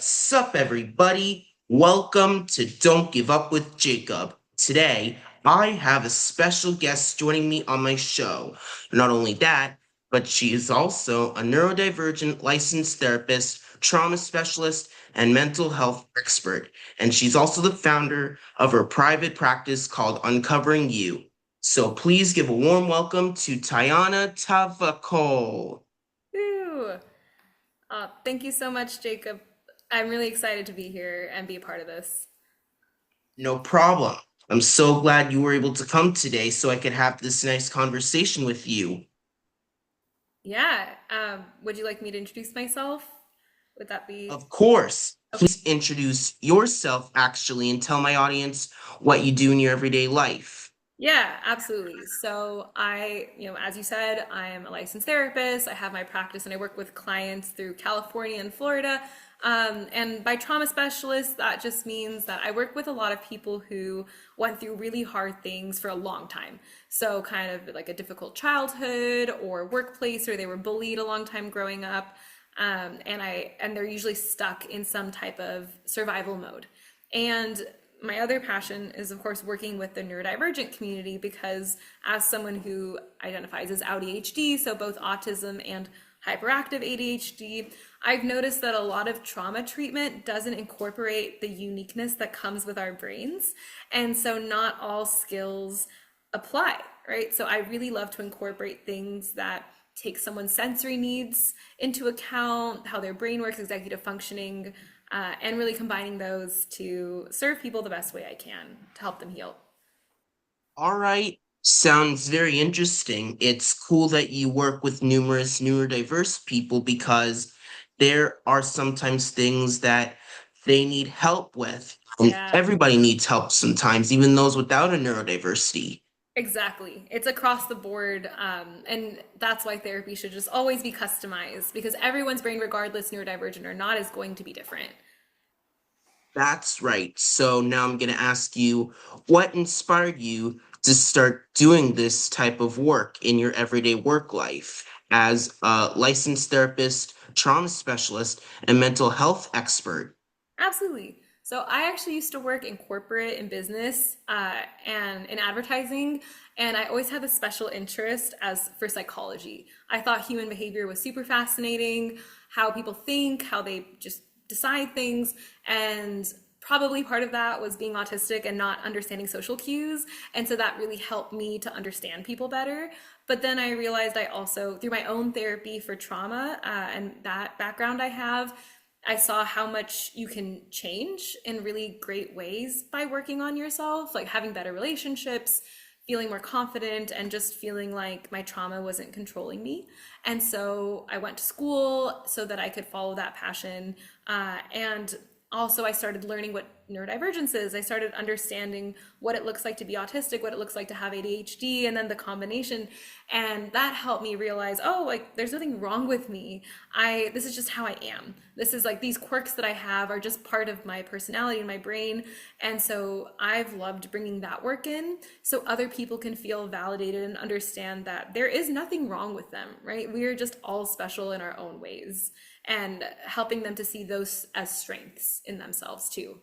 What's up, everybody? Welcome to Don't Give Up with Jacob. Today, I have a special guest joining me on my show. Not only that, but she is also a neurodivergent licensed therapist, trauma specialist, and mental health expert. And she's also the founder of her private practice called Uncovering You. So please give a warm welcome to Tyana Tavakol. Woo! Thank you so much, Jacob. I'm really excited to be here and be a part of this. No problem. I'm so glad you were able to come today so I could have this nice conversation with you. Yeah. Would you like me to introduce myself? Would that be Of course, okay? please introduce yourself actually and tell my audience what you do in your everyday life. Yeah, absolutely. So as you said, I am a licensed therapist. I have my practice and I work with clients through California and Florida. And by trauma specialist, that just means that I work with a lot of people who went through really hard things for a long time. So kind of like a difficult childhood or workplace, or they were bullied a long time growing up. And they're usually stuck in some type of survival mode. And my other passion is, of course, working with the neurodivergent community because, as someone who identifies as ADHD, so both autism and hyperactive ADHD, I've noticed that a lot of trauma treatment doesn't incorporate the uniqueness that comes with our brains. And so, not all skills apply, right? So, I really love to incorporate things that take someone's sensory needs into account, how their brain works, executive functioning, and really combining those to serve people the best way I can to help them heal. All right, sounds very interesting. It's cool that you work with numerous neurodiverse people because there are sometimes things that they need help with. And Yeah, everybody needs help sometimes, even those without a neurodiversity. exactly. It's across the board. And that's why therapy should just always be customized because everyone's brain, regardless neurodivergent or not, is going to be different. That's right. So now I'm going to ask you what inspired you to start doing this type of work in your everyday work life as a licensed therapist, trauma specialist, and mental health expert? Absolutely. So I actually used to work in corporate and business and in advertising, and I always had a special interest as for psychology. I thought human behavior was super fascinating, how people think, how they just decide things, and probably part of that was being autistic and not understanding social cues. And so that really helped me to understand people better. But then I realized I also, through my own therapy for trauma and that background I have, I saw how much you can change in really great ways by working on yourself, like having better relationships, feeling more confident, and just feeling like my trauma wasn't controlling me. And so I went to school so that I could follow that passion. And also, I started learning what neurodivergence is. I started understanding what it looks like to be autistic, what it looks like to have ADHD, and then the combination. And that helped me realize, oh, like there's nothing wrong with me. This is just how I am. This is like these quirks that I have are just part of my personality and my brain. And so I've loved bringing that work in so other people can feel validated and understand that there is nothing wrong with them, right? We are just all special in our own ways and helping them to see those as strengths in themselves too.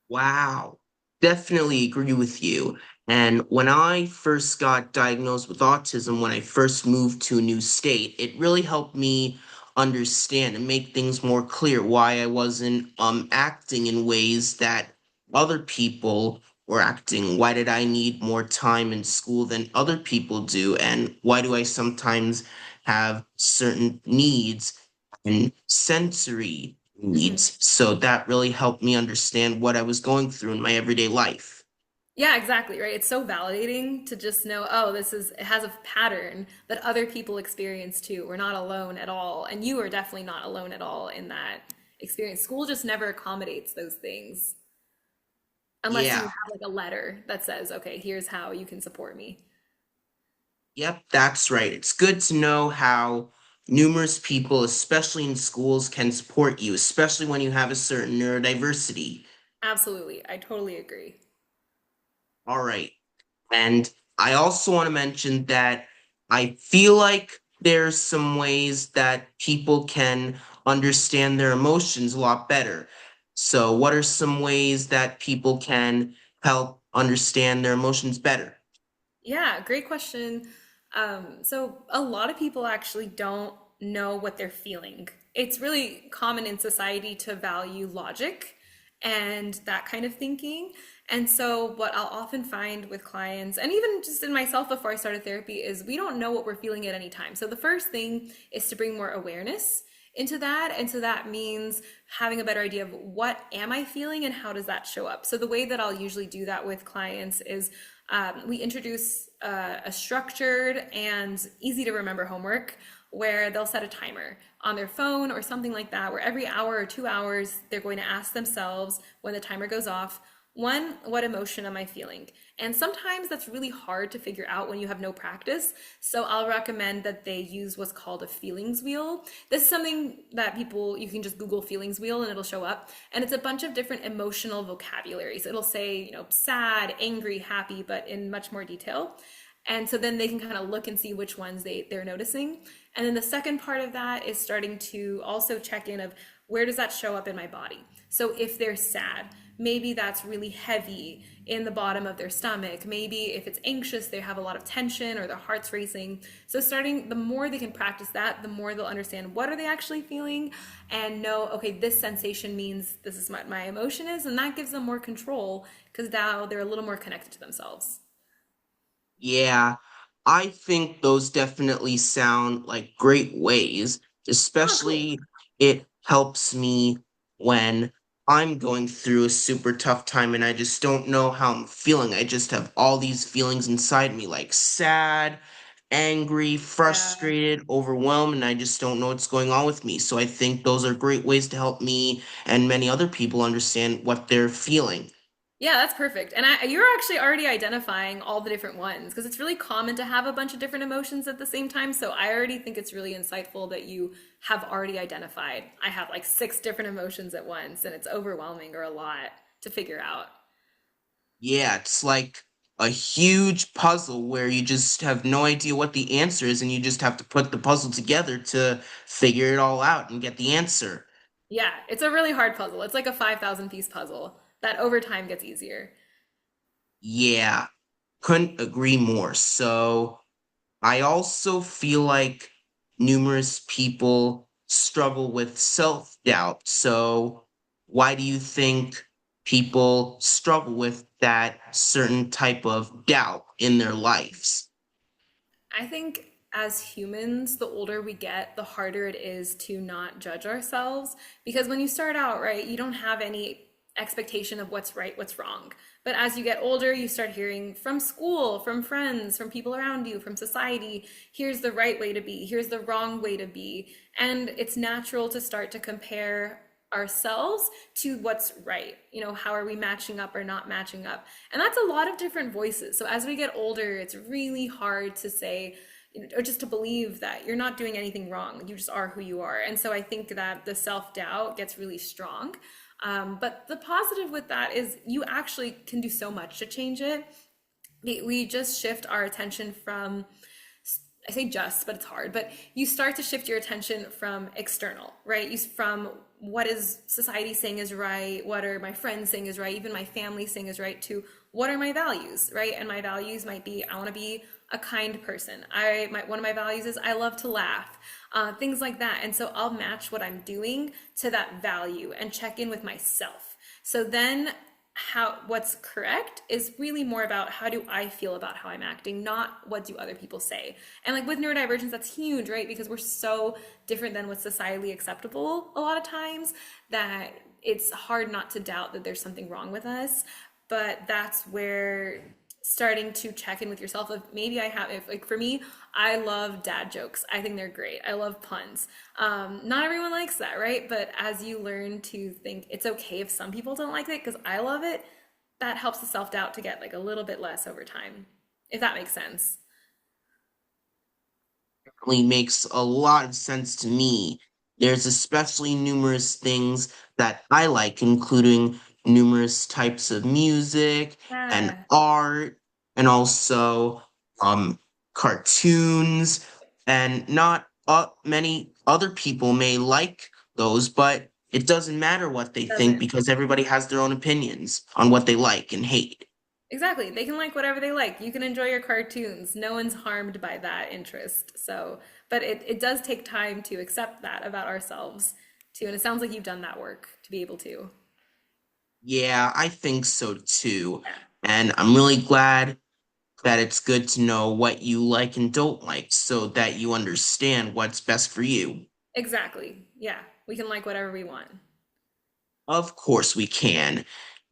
Wow, definitely agree with you. And when I first got diagnosed with autism, when I first moved to a new state, it really helped me understand and make things more clear why I wasn't acting in ways that other people were acting. Why did I need more time in school than other people do? And why do I sometimes have certain needs and sensory Mhm. needs? So that really helped me understand what I was going through in my everyday life. Yeah, exactly, right? It's so validating to just know, oh, it has a pattern that other people experience too. We're not alone at all. And you are definitely not alone at all in that experience. School just never accommodates those things unless you Yeah, have like a letter that says, okay, here's how you can support me. yep, that's right. It's good to know how numerous people, especially in schools, can support you, especially when you have a certain neurodiversity. Absolutely. I totally agree. All right. And I also want to mention that I feel like there's some ways that people can understand their emotions a lot better. So, what are some ways that people can help understand their emotions better? Yeah, great question. So a lot of people actually don't know what they're feeling. It's really common in society to value logic and that kind of thinking. And so what I'll often find with clients, and even just in myself before I started therapy, is we don't know what we're feeling at any time. So the first thing is to bring more awareness into that. And so that means having a better idea of what am I feeling and how does that show up. So the way that I'll usually do that with clients is we introduce a structured and easy to remember homework where they'll set a timer on their phone or something like that, where every hour or 2 hours, they're going to ask themselves when the timer goes off, one, what emotion am I feeling? And sometimes that's really hard to figure out when you have no practice. So I'll recommend that they use what's called a feelings wheel. This is something that people, you can just Google feelings wheel and it'll show up. And it's a bunch of different emotional vocabularies. It'll say, sad, angry, happy, but in much more detail. And so then they can kind of look and see which ones they're noticing. And then the second part of that is starting to also check in of where does that show up in my body? So if they're sad, maybe that's really heavy in the bottom of their stomach. Maybe if it's anxious, they have a lot of tension or their heart's racing. So starting, the more they can practice that, the more they'll understand what are they actually feeling and know, okay, this sensation means this is what my emotion is. And that gives them more control because now they're a little more connected to themselves. Yeah, I think those definitely sound like great ways, Oh, cool. especially it helps me when I'm going through a super tough time and I just don't know how I'm feeling. I just have all these feelings inside me, like sad, angry, Yeah. frustrated, overwhelmed, and I just don't know what's going on with me. So I think those are great ways to help me and many other people understand what they're feeling. Yeah, that's perfect. And you're actually already identifying all the different ones because it's really common to have a bunch of different emotions at the same time. So I already think it's really insightful that you have already identified. I have like 6 different emotions at once, and it's overwhelming or a lot to figure out. Yeah, it's like a huge puzzle where you just have no idea what the answer is, and you just have to put the puzzle together to figure it all out and get the answer. Yeah, it's a really hard puzzle. It's like a 5,000 piece puzzle that over time gets easier. Yeah, couldn't agree more. So I also feel like numerous people struggle with self-doubt. So why do you think people struggle with that certain type of doubt in their lives? I think as humans, the older we get, the harder it is to not judge ourselves. Because when you start out, right, you don't have any expectation of what's right, what's wrong. But as you get older, you start hearing from school, from friends, from people around you, from society, here's the right way to be, here's the wrong way to be. And it's natural to start to compare ourselves to what's right. How are we matching up or not matching up? And that's a lot of different voices. So as we get older, it's really hard to say, or just to believe that you're not doing anything wrong. You just are who you are. And so I think that the self doubt gets really strong. But the positive with that is you actually can do so much to change it. We just shift our attention from, I say just, but it's hard, but you start to shift your attention from external, right? From what is society saying is right, what are my friends saying is right, even my family saying is right, to what are my values, right? And my values might be I want to be a kind person. One of my values is I love to laugh, things like that. And so I'll match what I'm doing to that value and check in with myself. So then what's correct is really more about how do I feel about how I'm acting, not what do other people say. And like with neurodivergence, that's huge, right? Because we're so different than what's societally acceptable a lot of times that it's hard not to doubt that there's something wrong with us. But that's where starting to check in with yourself of maybe I have, if like for me, I love dad jokes. I think they're great. I love puns. Not everyone likes that, right? But as you learn to think it's okay if some people don't like it because I love it, that helps the self-doubt to get like a little bit less over time, if that makes sense. Really makes a lot of sense to me. There's especially numerous things that I like, including numerous types of music and Yeah. art, and also um, cartoons. And not many other people may like goes, but it doesn't matter what they think Doesn't. because everybody has their own opinions on what they like and hate. Exactly. They can like whatever they like. You can enjoy your cartoons. No one's harmed by that interest. So, but it does take time to accept that about ourselves too. And it sounds like you've done that work to be able to. Yeah, I think so too. And I'm really glad that it's good to know what you like and don't like so that you understand what's best for you. Exactly. Yeah. We can like whatever we want. Of course we can.